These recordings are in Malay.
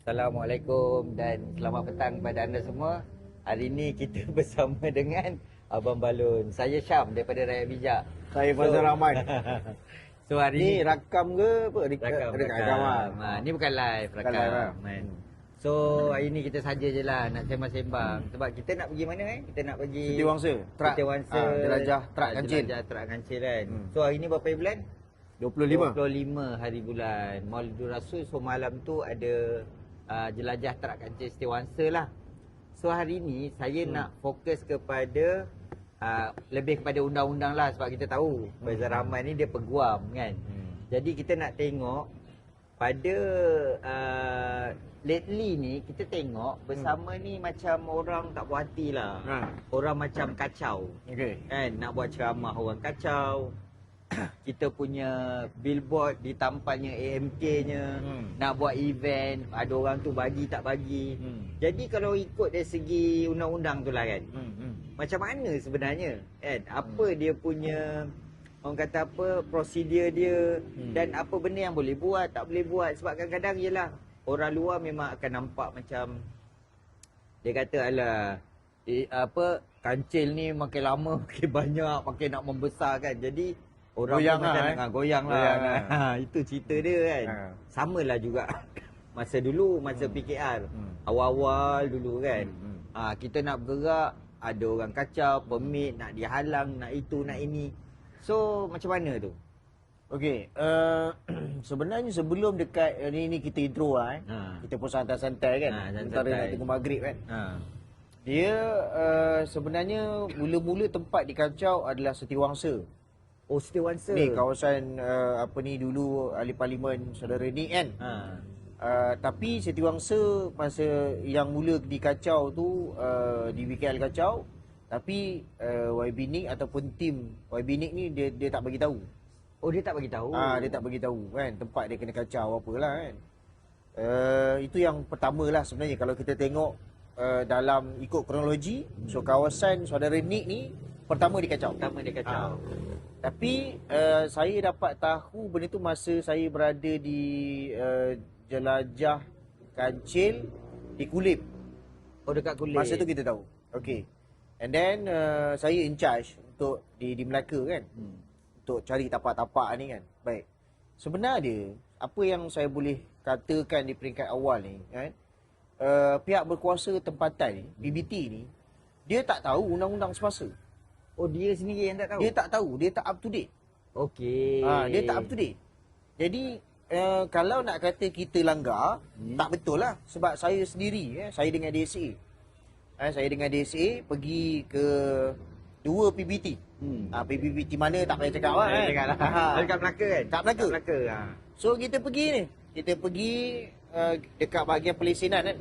Assalamualaikum dan selamat petang kepada anda semua. Hari ini kita bersama dengan Abang Balun. Saya Syam daripada Rakyat Bijak. Saya Fazal Rahman. So hari Ni ini rakam ke apa? rakam. Ni bukan live, Bukan live lah. man. So hari ni kita saja je lah nak sembang-sembang. Sebab kita nak pergi mana Kita nak pergi Setiawangsa. Trak. Setiawangsa. Jelajah Trak Kancil. Jelajah Trak Kancil kan. So hari ni berapa bulan? 25. 25 hari bulan Maulidul Rasul. So malam tu ada jelajah Trak Kancil Setiawangsa lah. So hari ni saya nak fokus kepada lebih kepada undang-undang lah. Sebab kita tahu Faizal Rahman ni dia peguam kan. Jadi kita nak tengok pada lately ni kita tengok bersama ni macam orang tak puas hati lah. Orang macam kacau. Okey. Kan nak buat ceramah orang kacau. Kita punya billboard ditampalnya AMK-nya, nak buat event, ada orang tu bagi tak bagi. Jadi kalau ikut dari segi undang-undang tu lah kan, macam mana sebenarnya kan, apa dia punya, orang kata apa, prosedur dia, dan apa benda yang boleh buat, tak boleh buat. Sebab kadang-kadang yelah, orang luar memang akan nampak macam, dia kata alah, kancil ni makin lama makin banyak, makin nak membesar kan. Jadi orang Goyang pun macam lah, nak goyang lah. Itu cerita dia kan. Samalah juga masa dulu, masa PKR. Awal-awal dulu kan. Kita nak bergerak, ada orang kacau, permit nak dihalang, nak itu, nak ini. So macam mana tu? Okey, sebenarnya sebelum dekat ni kita intro lah Kita pun santai-santai kan. Sementara nak tunggu maghrib kan. Dia sebenarnya mula-mula tempat dikacau adalah Setiawangsa. Oh, Setiawangsa. Ni kawasan apa ni dulu ahli parlimen saudara ni kan. Tapi Setiawangsa masa yang mula dikacau tu di WKL kacau, tapi YB Nick ataupun tim YB Nick ni dia tak bagi tahu. Oh, dia tak bagi tahu. Dia tak bagi tahu kan tempat dia kena kacau apalah kan. Itu yang pertamalah sebenarnya kalau kita tengok dalam ikut kronologi. So kawasan saudara Nick ni pertama dikacau. Tapi saya dapat tahu benda tu masa saya berada di Jelajah Kancil di Kulip. Oh, dekat Kulip. Masa tu kita tahu. Okey. And then saya in charge untuk di Melaka kan. Untuk cari tapak-tapak ni kan. Baik. Sebenarnya apa yang saya boleh katakan di peringkat awal ni kan. Pihak berkuasa tempatan ni, PBT ni, dia tak tahu undang-undang semasa. Oh, dia sendiri yang tak tahu? Dia tak tahu, dia tak up to date. Okey. Dia tak up to date. Jadi kalau nak kata kita langgar, tak betul lah. Sebab saya sendiri, saya dengan DSA. Saya dengan DSA pergi ke 2 PBT. PBT mana tak payah cakap lah kan. Dekat Melaka kan? Kat Melaka. So kita pergi ni. Kita pergi dekat bahagian pelesenan kan.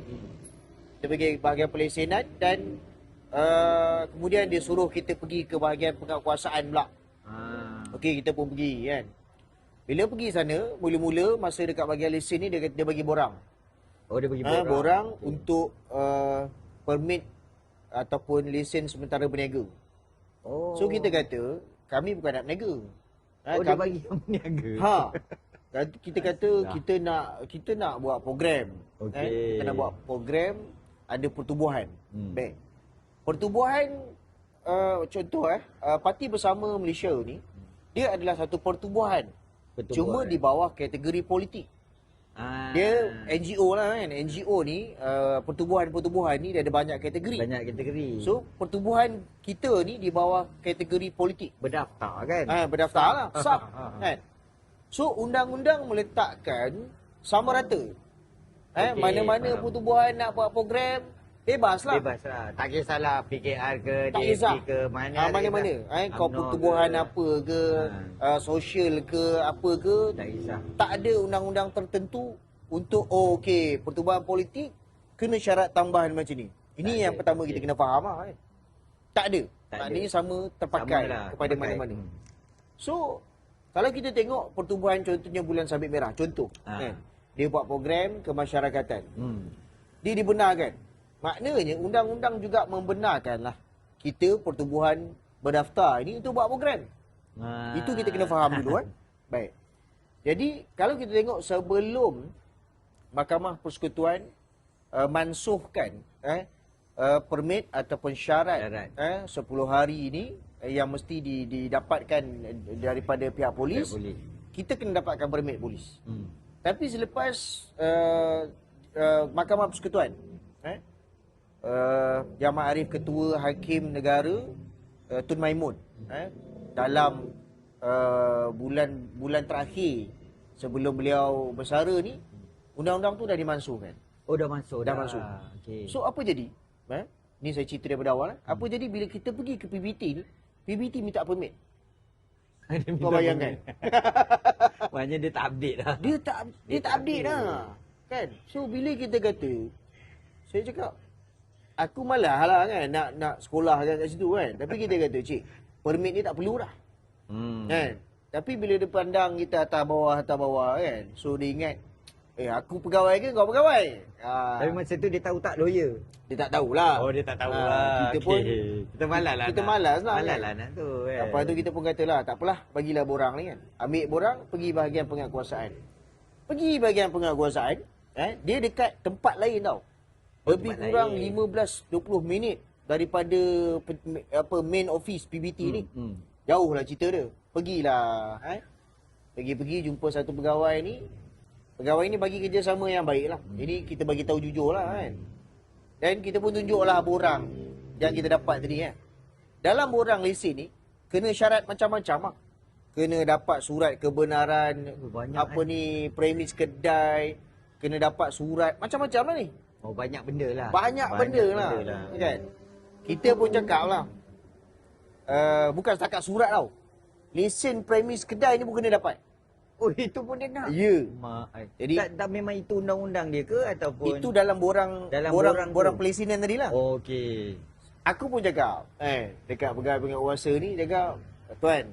Kita pergi bahagian pelesenan dan kemudian dia suruh kita pergi ke bahagian penguasaan pula. Okey, kita pun pergi kan. Bila pergi sana, mula-mula masa dekat bahagian lesen ni dia bagi borang. Oh, dia bagi borang. Borang untuk permit ataupun lesen sementara berniaga. Oh. So kita kata kami bukan nak berniaga. Dia bagi yang berniaga. Kita kata kita nak buat program. Okey. Kita nak buat program, ada pertubuhan. Baik. Pertubuhan contoh Parti Bersama Malaysia ni dia adalah satu pertubuhan. Cuma di bawah kategori politik. Dia NGO lah kan. NGO ni pertubuhan-pertubuhan ni dia ada banyak kategori. So pertubuhan kita ni di bawah kategori politik. Berdaftar kan? Berdaftar lah. SAP kan. So undang-undang meletakkan sama rata. Mana-mana pertubuhan nak buat program bebas lah. Tak kisahlah PKR ke, DAP ke, mana-mana. Kau pertubuhan apa ke, sosial ke, apa ke. Tak kisah. Tak ada undang-undang tertentu untuk, okey, pertubuhan politik kena syarat tambahan macam ni. Ini yang pertama kita kena faham lah kan. Tak ada. Maknanya sama terpakai kepada mana-mana. So, kalau kita tengok pertubuhan contohnya Bulan Sabit Merah, contoh. Kan? Dia buat program kemasyarakatan. Dia dibenarkan. Maknanya undang-undang juga membenarkanlah kita pertubuhan berdaftar ini untuk buat program. Itu kita kena faham dulu kan. Baik. Jadi kalau kita tengok sebelum Mahkamah Persekutuan mansuhkan permit ataupun syarat 10 hari ini yang mesti didapatkan daripada pihak polis. Kita kena dapatkan permit polis. Tapi selepas Mahkamah Persekutuan Yang Ma'arif Ketua Hakim Negara Tun Maimun dalam bulan terakhir sebelum beliau bersara ni, undang-undang tu dah dimansuhkan. Oh, dah masuk. Dah masuk. Okay. So apa jadi? Ni saya cerita daripada awal. Apa jadi bila kita pergi ke PBT ni, PBT minta permit. Kau bayangkan. Maknanya dia tak update dah. Dia tak update dah. Kan? So bila kita kata, saya cakap, aku malas lah kan nak sekolah kat situ kan. Tapi kita kata, cik, permit ni tak perlu dah. Kan? Tapi bila dia pandang kita atas bawah kan. So dia ingat, aku pegawai ke kau pegawai? Tapi masa tu dia tahu tak lawyer? Dia tak tahulah. Oh, dia tak tahu lah. Kita pun kita malas lah. Kita malas lah. Malas lah nak tu kan. Lepas tu kita pun katalah, tak apalah, bagilah borang ni kan. Ambil borang, pergi bahagian penguatkuasaan. Pergi bahagian penguatkuasaan, dia dekat tempat lain tau. Lebih kurang 15-20 minit daripada main office PBT ni. Jauh lah cerita dia. Pergilah. Pergi jumpa satu pegawai ni. Pegawai ni bagi kerjasama yang baik lah. Ini kita bagi tahu jujur lah kan. Dan kita pun tunjuklah borang yang kita dapat tadi kan. Dalam borang lesen ni, kena syarat macam-macam lah. Kena dapat surat kebenaran, premis kedai. Kena dapat surat, macam-macam lah ni. Oh, banyak benda lah. Banyak benda lah. Kan? Kita pun cakap lah. Bukan setakat surat tau. Lesen premis kedai ni pun kena dapat. Oh, itu pun dia nak? Ya. Jadi tak memang itu undang-undang dia ke ataupun itu dalam borang pelesinan tadi lah. Oh, okey. Aku pun cakap, dekat pegawai penguasa ni cakap, tuan,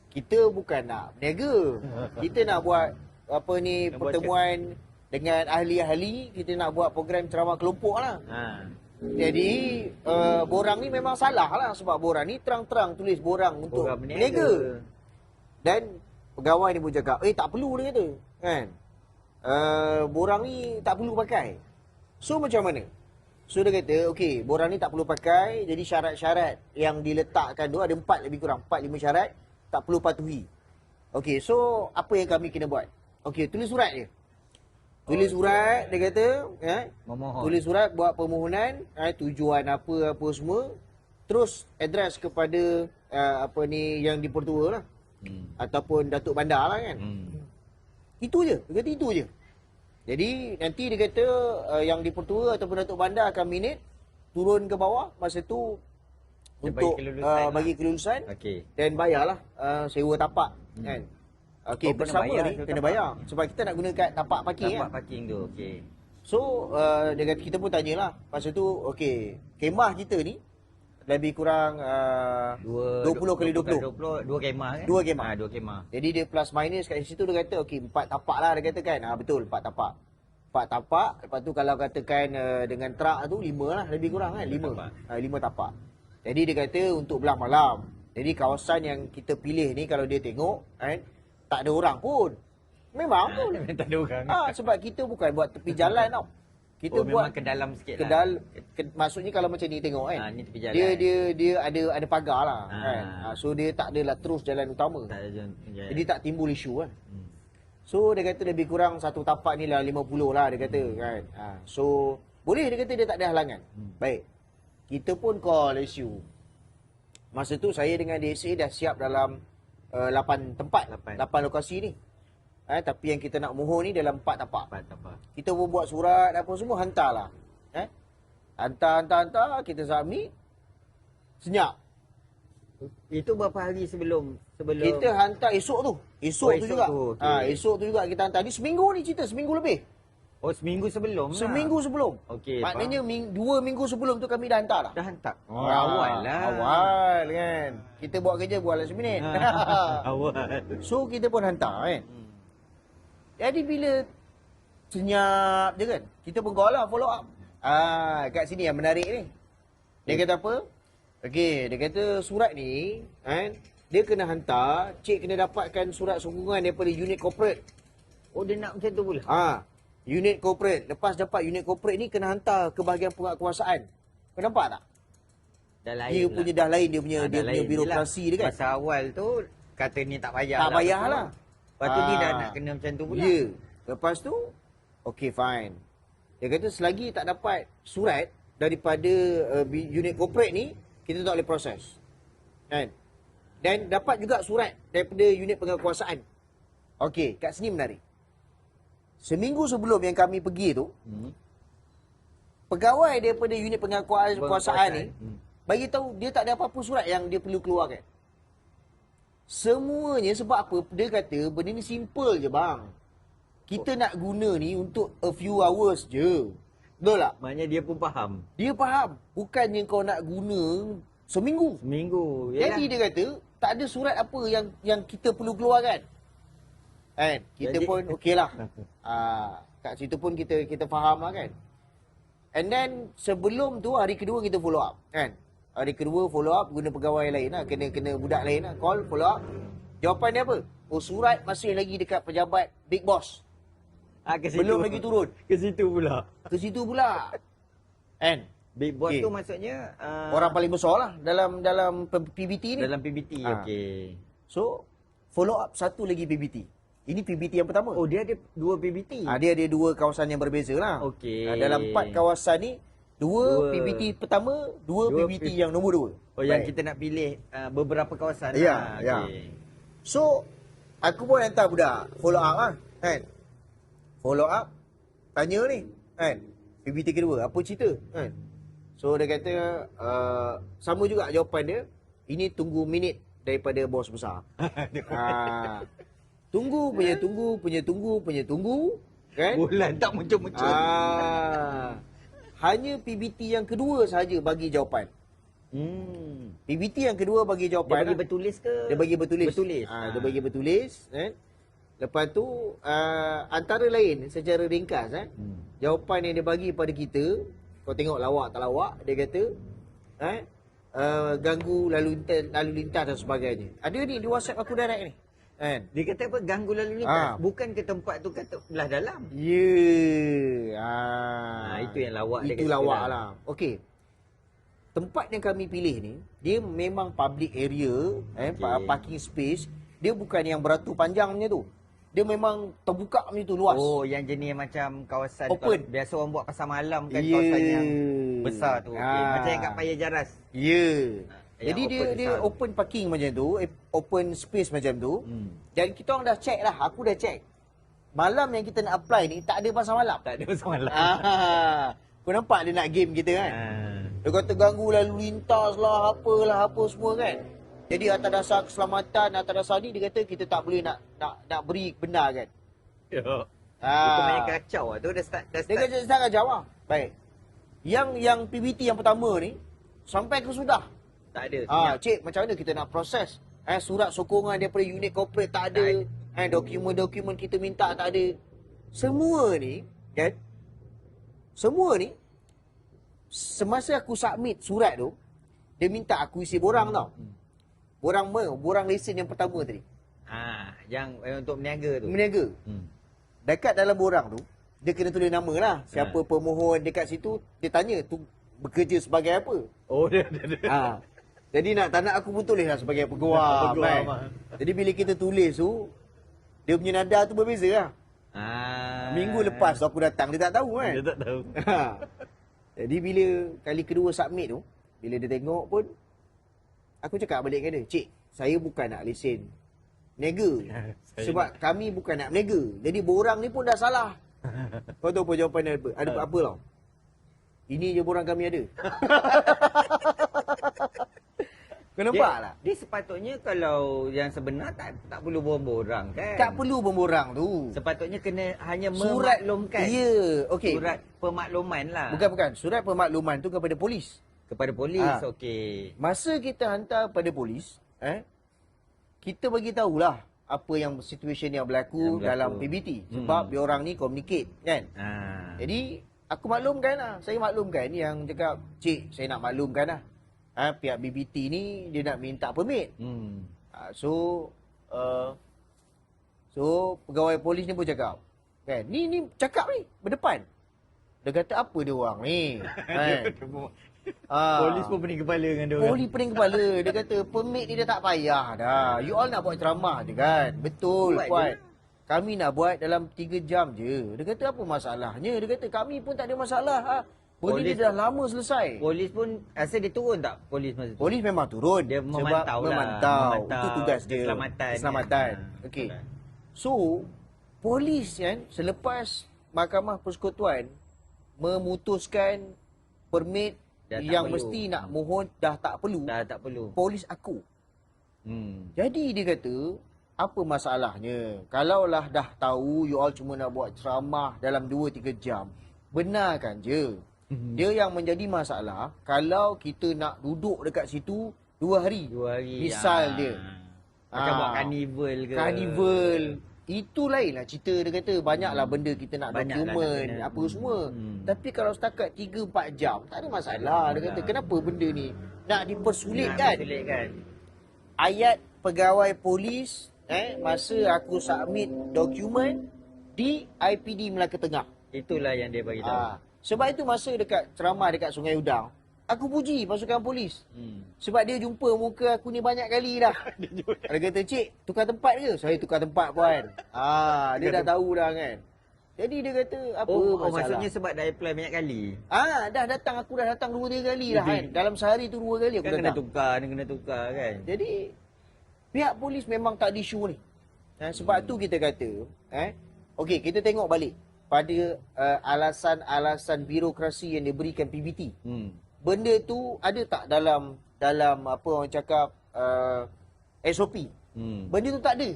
kita bukan nak berniaga. Kita nak buat pertemuan dengan ahli-ahli, kita nak buat program ceramah kelompok lah. Jadi borang ni memang salah lah sebab borang ni terang-terang tulis borang untuk berniaga. Dan pegawai ni pun cakap, tak perlu dia kata. Kan? Borang ni tak perlu pakai. So macam mana? So dia kata, okey, borang ni tak perlu pakai. Jadi syarat-syarat yang diletakkan tu ada 4 lebih kurang. 4-5 syarat tak perlu patuhi. Okey, so apa yang kami kena buat? Okey, tulis surat je. Tulis surat, dia kata, tulis surat, buat permohonan, tujuan apa semua. Terus address kepada yang dipertua lah. Ataupun Datuk Bandar lah kan. Itu je, dia kata itu je. Jadi nanti dia kata yang dipertua ataupun Datuk Bandar akan minit turun ke bawah masa tu untuk bagi kelulusan dan bayarlah sewa tapak kan. Okey, bersama ni kena bayar sebab kita nak gunakan tapak parking kan. Tapak parking tu, okey. So dia kata, kita pun tanyalah masa tu, okey, kemah kita ni lebih kurang 20 kali 20. 2 kemah kan? 2 kemah. 2 kemah. Jadi dia plus minus kat situ dia kata okey 4 tapak lah dia kata kan. Betul 4 tapak. 4 tapak. Lepas tu kalau katakan dengan truk tu 5 lah lebih kurang kan 5. 5 tapak. Jadi dia kata untuk belah malam. Jadi kawasan yang kita pilih ni kalau dia tengok kan tak ada orang pun. Memang pun tak ada orang. Sebab kita bukan buat tepi jalan tau. Kita memang buat ke dalam sikit lah. Maksudnya kalau macam ni tengok kan. Ni tepi jalan. Dia ada pagar lah kan. So dia tak adalah terus jalan utama. Jadi tak timbul isu kan. So dia kata lebih kurang satu tapak ni lah 50 lah dia kata kan. So boleh dia kata dia tak ada halangan. Baik. Kita pun call isu. Masa tu saya dengan DSA dah siap dalam 8 tempat, 8 lokasi ni. Tapi yang kita nak mohon ni dalam 4 tapak. Kita pun buat surat apa semua hantarlah. Hantar, kita submit. Senyap. Itu berapa hari sebelum kita hantar esok tu. Esok tu juga. Esok tu juga kita hantar. Ni seminggu ni cerita, seminggu lebih. Oh, seminggu sebelum lah. Seminggu sebelum. Okey. Maknanya 2 minggu sebelum tu kami dah hantar dah. Dah hantar. Awal lah. Awal kan. Kita buat kerja buat last minute. Awal. So kita pun hantar kan. Jadi bila senyap je kan, kita pun call lah follow up. Kat sini yang menarik ni. Dia kata apa? Okey, dia kata surat ni kan, dia kena hantar, cik kena dapatkan surat sokongan daripada unit corporate. Oh, dia nak macam tu pula? Unit corporate. Lepas dapat unit corporate ni kena hantar ke bahagian penguatkuasaan. Kau nampak tak? Dah lain Dia punya dah lain dia punya birokrasi dia kan. Masa awal tu kata ni tak payah Tak payah lah. Lepas tu ni dah nak kena macam tu pula. Ya. Lepas tu, okay fine. Dia kata selagi tak dapat surat daripada unit corporate ni, kita tak boleh proses. Kan? Dan dapat juga surat daripada unit penguatkuasaan. Okey, kat sini menarik. Seminggu sebelum yang kami pergi tu, pegawai daripada unit penguatkuasaan ni bagi tahu dia tak ada apa-apa surat yang dia perlu keluarkan. Semuanya sebab apa? Dia kata benda ni simple je bang. Kita nak guna ni untuk a few hours je. Betul tak? Maknanya dia pun faham. Dia faham. Bukannya kau nak guna seminggu. Seminggu. Jadi dia kata tak ada surat apa yang kita perlu keluarkan. Kan? Kita pun okeylah. Kat situ pun kita faham lah kan. And then sebelum tu hari kedua kita follow up kan. Hari kedua follow up guna pegawai lain lah. Kena budak lain lah. Call, follow up. Jawapan dia apa? Oh surat masih lagi dekat pejabat Big Boss. Belum lagi turun. Ke situ pula. Ke situ pula. Kan? Big Boss tu maksudnya orang paling besar lah dalam PBT ni. Dalam PBT, okey. So, follow up satu lagi PBT. Ini PBT yang pertama. Oh, dia ada 2 PBT? Dia ada 2 kawasan yang berbeza lah. Okey. Dalam 4 kawasan ni, 2 PBT pertama, 2 PBT yang nombor 2. Oh, yang kita nak pilih beberapa kawasan lah. Ya. Okay. So, aku pun hantar budak follow up lah. Kan? Follow up, tanya ni. Kan? PBT kedua, apa cerita? Kan? So, dia kata, sama juga jawapan dia. Ini tunggu minit daripada bos besar. Tunggu, punya tunggu. Kan? Bulan tak muncul-muncul. Hanya PBT yang kedua sahaja bagi jawapan. PBT yang kedua bagi jawapan. Dia bagi bertulis ke? Dia bagi bertulis. Dia bagi bertulis. Lepas tu, antara lain secara ringkas, jawapan yang dia bagi pada kita, kau tengok lawak tak lawak, dia kata, ganggu lalu lintas dan sebagainya. Ada ni di WhatsApp aku direct ni. Kan? Dia kata apa? Ganggu lalu lintas. Bukan ke tempat tu kata belah dalam. Itu yang lawak dia. Itu lawak lah. Okey. Tempat yang kami pilih ni, dia memang public area, parking space. Dia bukan yang beratur panjang punya tu. Dia memang terbuka macam tu, luas. Oh, yang jenis macam kawasan open. Biasa orang buat pasar malam kan, kawasan yang besar tu. Macam yang kat Paya Jaras. Jadi dia open parking macam tu, open space macam tu. Dan kita orang dah check lah, aku dah check. Malam yang kita nak apply ni tak ada pasar malam. Tak ada pasar malam. Kau nampak dia nak game kita kan? Dia kata ganggu lalu lintas lah, apa semua kan. Jadi atas dasar keselamatan, atas dasar ni dia kata kita tak boleh nak beri benar kan. Itu banyak kacau lah tu, dah start. Dia kata start kacau lah. Baik. Yang PBT yang pertama ni, sampai ke sudah. Tak ada. Cik, macam mana kita nak proses? Surat sokongan daripada unit corporate tak ada. Dokumen-dokumen kita minta tak ada. Semua ni, kan? Semua ni, semasa aku submit surat tu, dia minta aku isi borang tau. Borang lesen yang pertama tadi. Yang untuk meniaga tu. Meniaga. Dekat dalam borang tu, dia kena tulis nama lah. Siapa pemohon dekat situ, dia tanya tu bekerja sebagai apa. Oh, dia. Jadi tak nak aku pun tulis lah sebagai peguam. Jadi bila kita tulis tu, dia punya nada tu berbeza lah. Minggu lepas aku datang, dia tak tahu kan. Dia tak tahu. Jadi bila kali kedua submit tu, bila dia tengok pun, aku cakap balik dengan dia, cik, saya bukan nak lesen meniaga. Sebab kami bukan nak meniaga. Jadi borang ni pun dah salah. Kau tahu apa jawapan dia apa? Ada apa tau? Ini je borang kami ada. Kau nampak tak? Dia sepatutnya kalau yang sebenar tak perlu borang kan? Tak perlu borang tu. Sepatutnya kena hanya surat memaklumkan. Ya, okey. Surat pemakluman lah. Bukan. Surat pemakluman tu kepada polis. Kepada polis, okey. Masa kita hantar pada polis, kita bagi tahulah apa yang situasi yang berlaku dalam PBT. Sebab diorang ni communicate kan. Jadi aku maklumkan lah. Saya maklumkan yang cakap, cik, saya nak maklumkan lah. Pihak BBT ni dia nak minta permit. So pegawai polis ni pun cakap, Kan? Ni cakap ni berdepan. Dia kata apa dia orang ni? Kan? Polis pun pening kepala dengan dia orang. Polis pening kepala. Dia kata permit ni dah tak payah dah. You all nak buat ceramah je kan? Betul Puan. Kami nak buat dalam 3 jam je. Dia kata apa masalahnya? Dia kata kami pun tak ada masalah. Benda ni dah lama selesai. Polis pun rasa dia turun tak? Polis masa tu? Polis memang turun. Dia memantau lah. Memantau. Itu tugas dia. Keselamatan. Okey. So, polis kan selepas Mahkamah Persekutuan memutuskan permit yang mesti nak mohon dah tak perlu. Dah tak perlu. Polis aku. Jadi dia kata, apa masalahnya? Kalaulah dah tahu you all cuma nak buat ceramah dalam 2-3 jam, benarkan je. Dia yang menjadi masalah kalau kita nak duduk dekat situ 2 hari. 2 hari. Misal dia. Macam buat karnival ke. Karnival. Itu lainlah cerita. Dia kata banyaklah benda kita nak dokumen, apa semua. Tapi kalau setakat 3-4 jam, tak ada masalah. Dia kata kenapa benda ni nak dipersulit kan? Ayat pegawai polis masa aku submit dokumen di IPD Melaka Tengah. Itulah yang dia bagi tahu. Sebab itu masa dekat ceramah dekat Sungai Udang, aku puji pasukan polis. Sebab dia jumpa muka aku ni banyak kali dah. Dia kata, "Cik, tukar tempat ke?" Saya tukar tempat Puan. Dia dah tahu dah kan. Jadi dia kata, apa masalah? Maksudnya sebab dah apply banyak kali. Dah datang, aku dah datang 2-3 kali dah kan. Dalam sehari tu 2 kali aku kan datang. Kena tukar kan. Jadi pihak polis memang tak ada isu ni. Sebab tu kita kata, okey, kita tengok balik pada alasan-alasan birokrasi yang diberikan PBT. Benda tu ada tak dalam apa orang cakap SOP? Benda tu tak ada.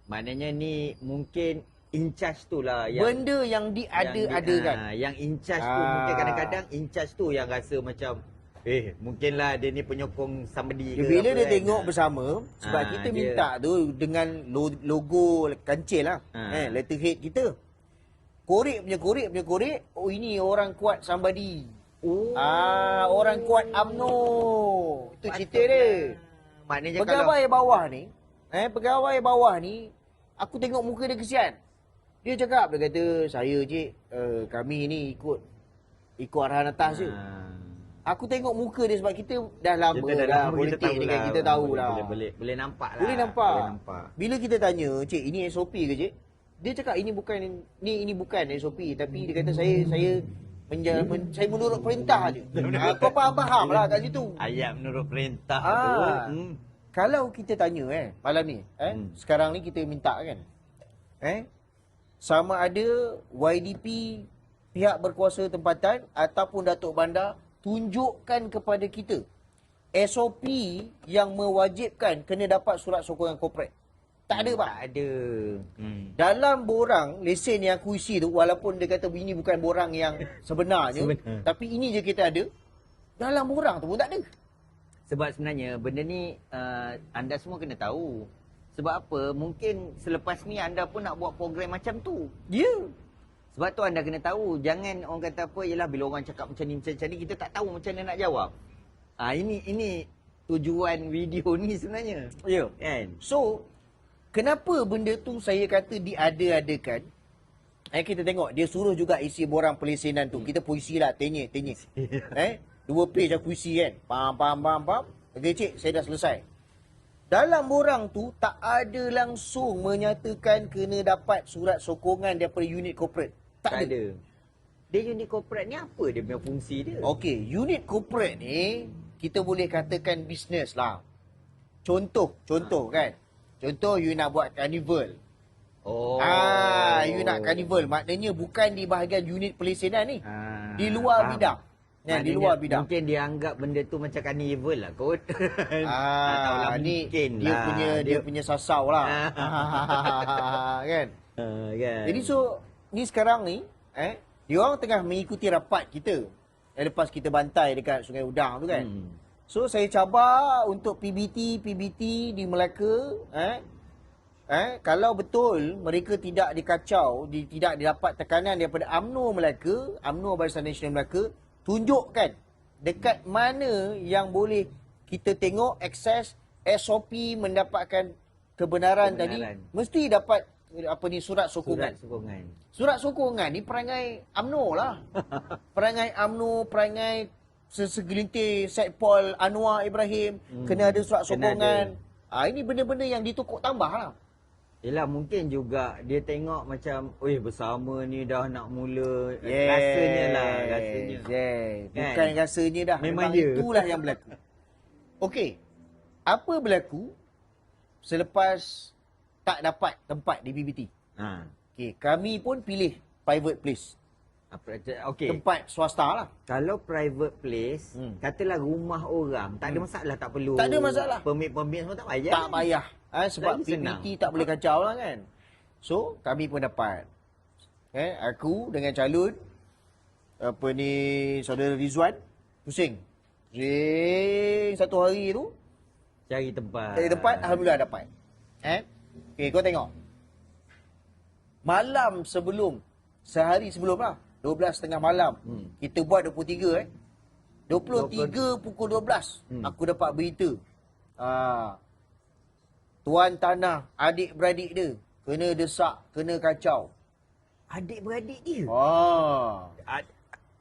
Maknanya ni mungkin in charge tu lah yang benda yang diada-adakan. Yang in charge tu mungkin kadang-kadang in charge tu yang rasa macam mungkinlah dia ni penyokong somebody ke. Bila dia tengok bersama, sebab kita minta tu dengan logo kancil lah. Letterhead kita. Korek punya korek. Oh, ini orang kuat somebody. Orang kuat UMNO. Itu cerita dia. Maknanya pegawai bawah ni, pegawai bawah ni, aku tengok muka dia kesian. Dia cakap, dia kata, "Saya cik, kami ni ikut arahan atas je." Aku tengok muka dia sebab kita dah lama dah politik ni kan, kita tahu lah. Boleh nampak lah. Boleh nampak. Bila kita tanya, "Cik, ini SOP ke cik?" Dia cakap ini bukan SOP, tapi dia kata saya menurut perintah je. Kau faham lah kat situ. Ayat menurut perintah tu. Kalau kita tanya malam ni, sekarang ni kita minta kan. Sama ada YDP pihak berkuasa tempatan ataupun Datuk Bandar tunjukkan kepada kita SOP yang mewajibkan kena dapat surat sokongan korporat. Tak ada, Pak. Tak ada. Dalam borang lesen yang aku isi tu, walaupun dia kata ini bukan borang yang sebenarnya, tapi ini je kita ada, dalam borang tu pun tak ada. Sebab sebenarnya benda ni anda semua kena tahu. Sebab apa? Mungkin selepas ni anda pun nak buat program macam tu. Ya. Sebab tu anda kena tahu. Jangan orang kata apa, yelah bila orang cakap macam ni, kita tak tahu macam mana nak jawab. Ini tujuan video ni sebenarnya. Ya. Kan? So, kenapa benda tu saya kata diada-adakan? Kita tengok, dia suruh juga isi borang pelesenan tu. Kita puisi lah, tenyek. 2 page aku isi kan. Pam. Okay, cik, saya dah selesai. Dalam borang tu, tak ada langsung menyatakan kena dapat surat sokongan daripada unit corporate. Tak ada. Dia unit corporate ni apa dia punya fungsi dia? Okey, unit corporate ni, kita boleh katakan bisnes lah. Contoh kan. Contoh, you nak buat carnival. You nak carnival. Maknanya bukan di bahagian unit pelesenan ni. Di luar bidang. Di luar bidang. Mungkin dia anggap benda tu macam carnival lah kot. Ni dia punya sasau lah. Kan? Kan? Jadi ni sekarang ni, dia orang tengah mengikuti rapat kita. Lepas kita bantai dekat Sungai Udang tu kan. So saya cabar untuk PBT di Melaka, kalau betul mereka tidak dikacau, tidak didapat tekanan daripada UMNO Melaka, UMNO Barisan Nasional Melaka, tunjukkan dekat mana yang boleh kita tengok akses SOP mendapatkan kebenaran tadi, mesti dapat surat sokongan. Surat sokongan ni perangai UMNO lah. Perangai UMNO, perangai segelintir Syed Paul Anwar Ibrahim kena ada surat sokongan. Ini benda-benda yang ditukuk tambah lah. Yelah, mungkin juga dia tengok macam, bersama ni dah nak mula. Rasanya lah, rasanya. Bukan kan? Rasanya dah. Memang itulah yang berlaku. Okey. Apa berlaku selepas tak dapat tempat di BBT? Okey, kami pun pilih private place. Tempat swasta lah. Kalau private place, katalah rumah orang, tak ada masalah, tak perlu. Tak ada masalah. Permit semua tak payah. Tak payah. Sebab PBT tak boleh kacau lah kan. So, kami pun dapat. Aku dengan calon, saudara Rizwan, pusing. Satu hari tu, cari tempat. Alhamdulillah dapat. Okay, kau tengok. Malam sebelum, sehari sebelum lah, 12.30 malam, kita buat 23 23 pukul 12, aku dapat berita. Tuan tanah, adik-beradik dia, kena desak, kena kacau. Adik-beradik dia?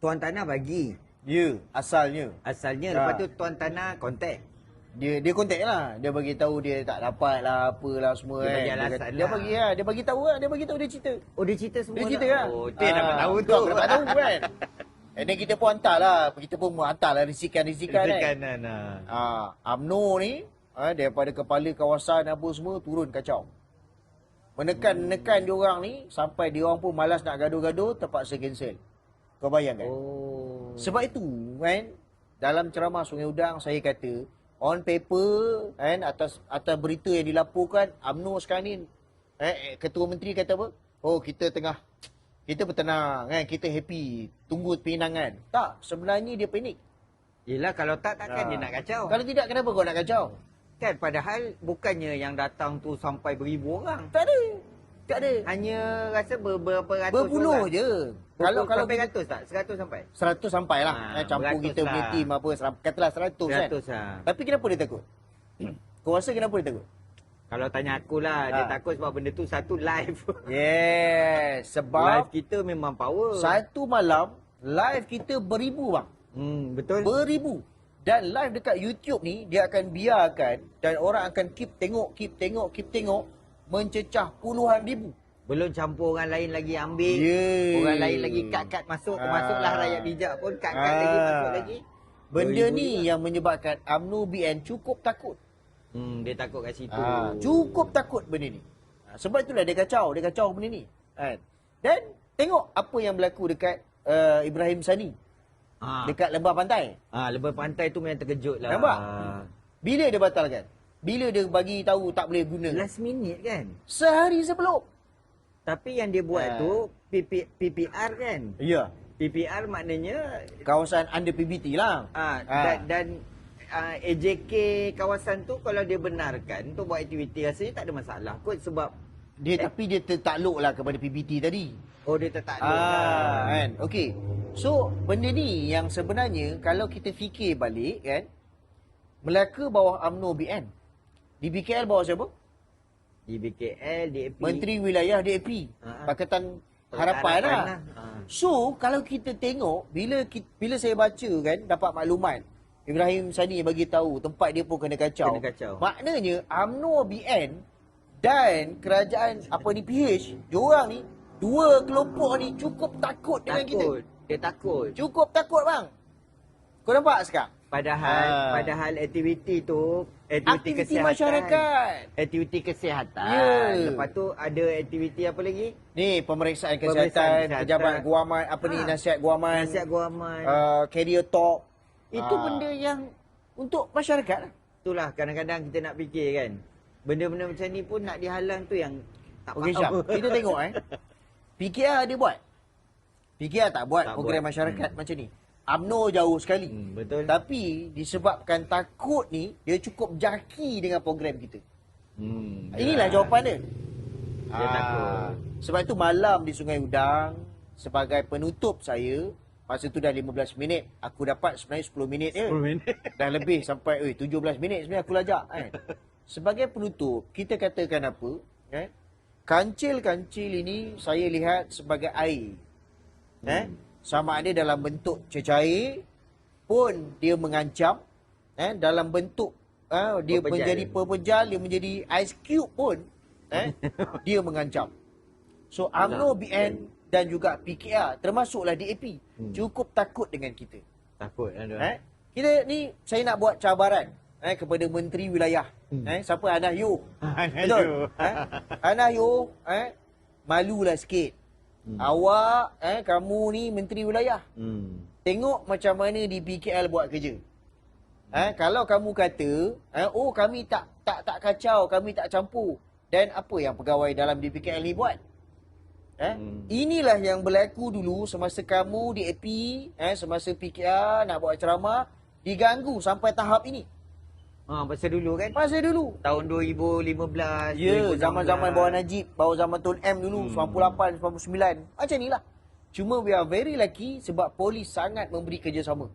Tuan tanah bagi? Ya, asalnya. Lepas tu tuan tanah kontak? Dia kontak lah. Dia bagi tahu dia tak dapat lah, apalah semua. Dia bagi alasan dia bagi lah. Dia bagi tahu lah. Dia bagi tahu, dia cerita. Dia cerita semua. Dia cerita lah. Dia dapat tahu tu. Dapat tahu kan. And then kita pun hantar lah. Kita pun hantar lah risikan-risikan kan. UMNO ni, daripada kepala kawasan apa semua, turun kacau. Menekan diorang ni, sampai diorang pun malas nak gaduh-gaduh, terpaksa cancel. Kau bayangkan? Sebab itu kan, dalam ceramah Sungai Udang saya kata, on paper kan, atas berita yang dilaporkan, UMNO sekarang ni, Ketua Menteri kata apa? Kita bertenang kan, kita happy, tunggu pinangan. Tak, sebenarnya dia panik. Yelah, kalau takkan dia nak kacau. Kalau tidak, kenapa kau nak kacau? Kan padahal bukannya yang datang tu sampai beribu orang. Tak ada. Hanya rasa beberapa ratus berpuluh orang. Je. Kalau sampai 100 tak? 100 sampai? 100 sampai lah. Campur kita punya team apa, katalah 100 kan. 100 lah. Tapi kenapa dia takut? Kau rasa kenapa dia takut? Kalau tanya aku lah, dia takut sebab benda tu satu live. Yes, sebab live kita memang power. Satu malam, live kita beribu bang. Betul. Beribu. Dan live dekat YouTube ni, dia akan biarkan dan orang akan keep tengok, mencecah puluhan ribu. Belum campur orang lain lagi ambil. Orang lain lagi cut masuk. Termasuklah rakyat bijak pun cut lagi masuk lagi. Benda ni yang menyebabkan UMNO BN cukup takut. Dia takut kat situ. Cukup takut benda ni. Sebab itulah dia kacau benda ni. Dan tengok apa yang berlaku dekat Ibrahim Sani. Dekat Lembah Pantai. Lembah Pantai tu memang terkejut lah. Nampak? Bila dia batalkan? Bila dia bagi tahu tak boleh guna? Last minute kan? Sehari sebelum. Tapi yang dia buat tu PPR kan? Ya. PPR maknanya kawasan under PBT lah. Dan AJK kawasan tu kalau dia benarkan untuk buat aktiviti, rasanya tak ada masalah kot sebab tapi dia tertakluk lah kepada PBT tadi. Dia tertakluk lah. Kan? Okey. So, benda ni yang sebenarnya kalau kita fikir balik kan, Melaka bawah UMNO BN. Di BKL bawah siapa? Di BKL, DAP. Menteri Wilayah DAP. Pakatan Harapan lah. So, kalau kita tengok, bila saya baca kan, dapat maklumat, Ibrahim Sani bagi tahu tempat dia pun kena kacau. Maknanya UMNO BN dan kerajaan PH, diorang ni, dua kelompok ni cukup takut dengan kita. Dia takut. Cukup takut bang. Kau nampak sekarang? Padahal aktiviti tu aktiviti kesihatan, masyarakat, aktiviti kesihatan. Lepas tu ada aktiviti apa lagi? Ni pemeriksaan kesihatan, pejabat guaman, nasihat guaman, career talk. Itu benda yang untuk masyarakat lah. Itulah kadang-kadang kita nak fikir kan. Benda-benda macam ni pun nak dihalang tu yang tak faham. Syam, kita tengok PKR dia buat. PKR tak buat program masyarakat macam ni. UMNO jauh sekali. Betul. Tapi disebabkan takut ni, dia cukup jaki dengan program kita. Inilah jawapan dia. Dia takut. Sebab itu malam di Sungai Udang, sebagai penutup saya, masa tu dah 15 minit. Aku dapat sebenarnya 10 minit je. 10 minit. Dah lebih sampai 17 minit sebenarnya aku lajak. Sebagai penutup, kita katakan apa? kancil-kancil ini saya lihat sebagai air. Sama ada dalam bentuk cecair pun dia mengancam, dalam bentuk dia menjadi pepejal, dia menjadi ice cube pun dia mengancam. So UMNO, BN dan juga PKR termasuklah DAP cukup takut dengan kita. Takut Kita ni, saya nak buat cabaran kepada Menteri Wilayah. Siapa? Anah Yu. Betul? Anah Yu, malulah sikit. Awak, kamu ni Menteri Wilayah. Tengok macam mana di PKL buat kerja. Kalau kamu kata, oh kami tak kacau, kami tak campur. Dan apa yang pegawai dalam DPKL ni buat? Inilah yang berlaku dulu semasa kamu di AP, semasa PKR nak buat ceramah, diganggu sampai tahap ini. Masa dulu kan? Masa dulu. Tahun 2015. Ya, zaman-zaman bawah Najib, bawah zaman Tun M dulu, 98, 99. Macam ni lah. Cuma we are very lucky sebab polis sangat memberi kerjasama.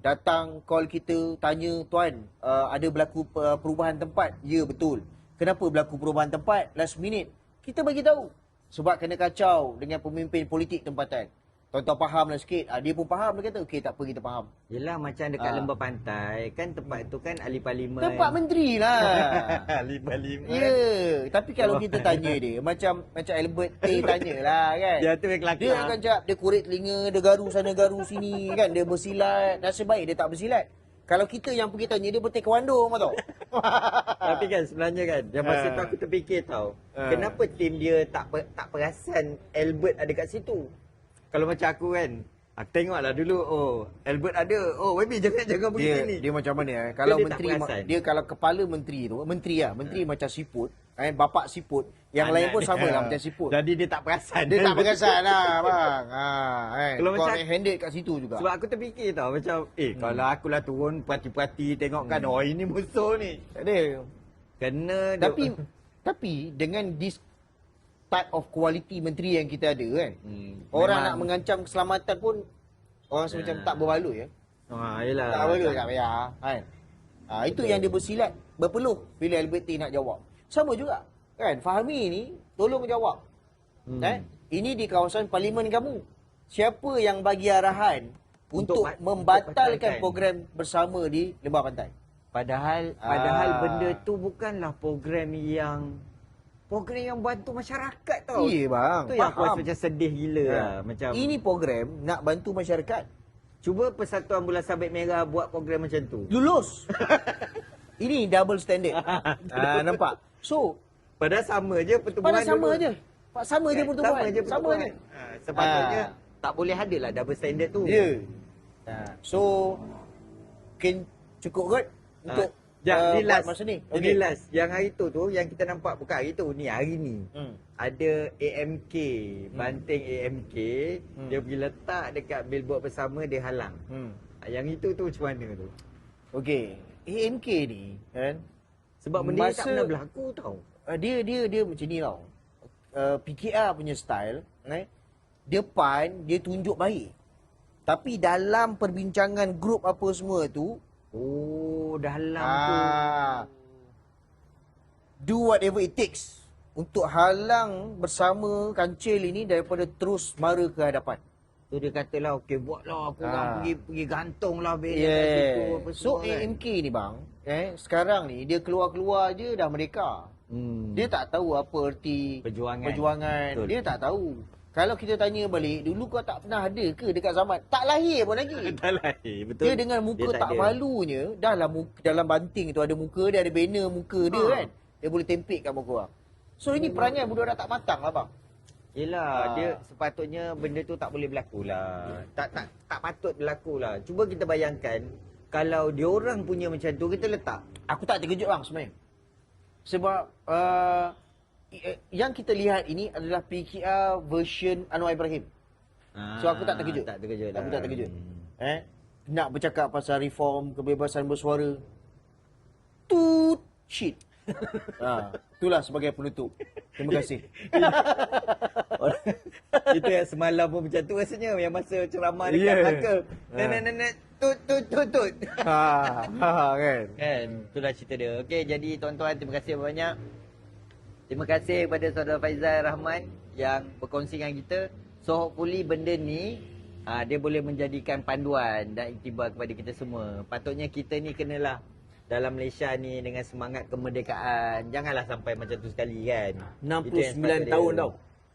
Datang call kita, tanya, tuan, ada berlaku perubahan tempat? Ya, betul. Kenapa berlaku perubahan tempat? Last minute. Kita bagi tahu. Sebab kena kacau dengan pemimpin politik tempatan. Tuan-tuan faham lah sikit. Dia pun faham, dia kata, okey tak apa, kita faham. Yelah, macam dekat Lembah Pantai, kan tempat tu kan ahli parlimen. Tempat menteri lah. Ahli parlimen. Ya, tapi kalau kita tanya dia, macam Albert A tanyalah kan. Dia tu yang kelakar. Dia akan cakap, dia korek telinga, dia garu sana, garu sini kan. Dia bersilat, nasib baik dia tak bersilat. Kalau kita yang pergi tanya, dia bertaekwondo tau. Tapi kan sebenarnya kan, yang masa tu aku terfikir tau, kenapa tim dia tak perasan Albert ada kat situ? Kalau macam aku kan, aku tengoklah dulu, oh Albert ada, oh Webby jangan begini. Dia macam mana kalau menteri, dia kalau kepala menteri tu, menteri macam siput, bapak siput, yang lain pun sama lah macam siput. Jadi dia tak perasan. Dia tak perasan lah bang. Kalau kau macam handle kat situ juga. Sebab aku terfikir tau, macam kalau akulah turun perhati-perhati tengok kan, oh ini musuh ni. Tak ada. Kena. Tapi dengan this type of quality menteri yang kita ada kan, orang nak mengancam keselamatan pun orang semacam tak berbaloi ya. Yelah. Tak berbaloi tak payah kan. Itu yang dia bersilat, berpeluh bila Albert nak jawab. Sama juga kan, Fahmi ni tolong jawab. Ini di kawasan parlimen kamu. Siapa yang bagi arahan untuk membatalkan program bersama di Lembah Pantai? Padahal benda tu bukanlah program yang bantu masyarakat tau. Iya bang. Tu yang aku rasa macam sedih gila lah. Macam ini program nak bantu masyarakat. Cuba Persatuan Bola Sabit Merah buat program macam tu. Lulus. Ini double standard. Nampak? So, padahal sama je pertubuhan dulu. Sama je pertubuhan. Sama je. Sepatutnya tak boleh ada lah double standard tu. Ya. So, mungkin cukup kot untuk last masa ni. Ini last. Yang hari tu yang kita nampak, bukan hari tu, ni hari ni. Ada AMK, banting AMK, dia pergi letak dekat billboard bersama, dia halang. Yang itu tu macam mana tu? Okey, AMK ni kan, sebab benda ni tak pernah berlaku tau. Dia macam ni tau. PKR punya style, depan dia tunjuk baik. Tapi dalam perbincangan grup apa semua tu, dalam tu do whatever it takes untuk halang bersama kancil ini daripada terus mara ke hadapan. Tu dia katalah, okey buatlah, korang pergi gantunglah banner kat situ apa semua. So AMK ni bang, sekarang ni dia keluar-keluar je dah merdeka. Dia tak tahu apa erti perjuangan. Dia tak tahu. Kalau kita tanya balik, dulu kau tak pernah ada ke dekat zaman? Tak lahir pun lagi. Tak lahir, betul. Dia dengan muka tak malunya, dah lah dalam banting tu ada muka dia, ada banner muka dia kan. Dia boleh tempik kat muka orang. So ini perangai budak-budak tak matang lah bang. Yelah, dia sepatutnya benda tu tak boleh berlaku lah. Tak patut berlaku lah. Cuba kita bayangkan, kalau diorang punya macam tu, kita letak. Aku tak terkejut bang sebenarnya. Sebab yang kita lihat ini adalah PKR version Anwar Ibrahim. So aku tak terkejut. Tak terkejut lah. Aku tak terkejut. Nak bercakap pasal reform, kebebasan bersuara. Tut shit. Itulah sebagai penutup. Terima kasih. Itu yang semalam pun macam tu rasanya, yang masa ceramah dekat Melaka. Nenek tut. Kan. Itulah cerita dia. Okey, jadi tuan-tuan terima kasih banyak. Terima kasih kepada saudara Faizal Rahman yang berkongsi dengan kita. So hopefully benda ni dia boleh menjadikan panduan dan iktibar kepada kita semua. Patutnya kita ni kenalah dalam Malaysia ni dengan semangat kemerdekaan. Janganlah sampai macam tu sekali kan. 69 tahun tau.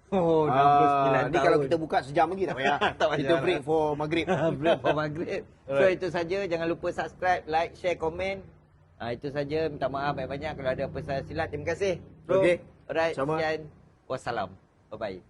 Oh, 69 tahun. Ni kalau kita buka sejam lagi tak payah. Tak payah. Kita break for maghrib. Break for maghrib. So itu saja, jangan lupa subscribe, like, share, komen. Itu saja, minta maaf banyak-banyak kalau ada apa salah silap. Terima kasih. Bro. Okey. Alright, Sama. sekian. Wassalam. Bye bye.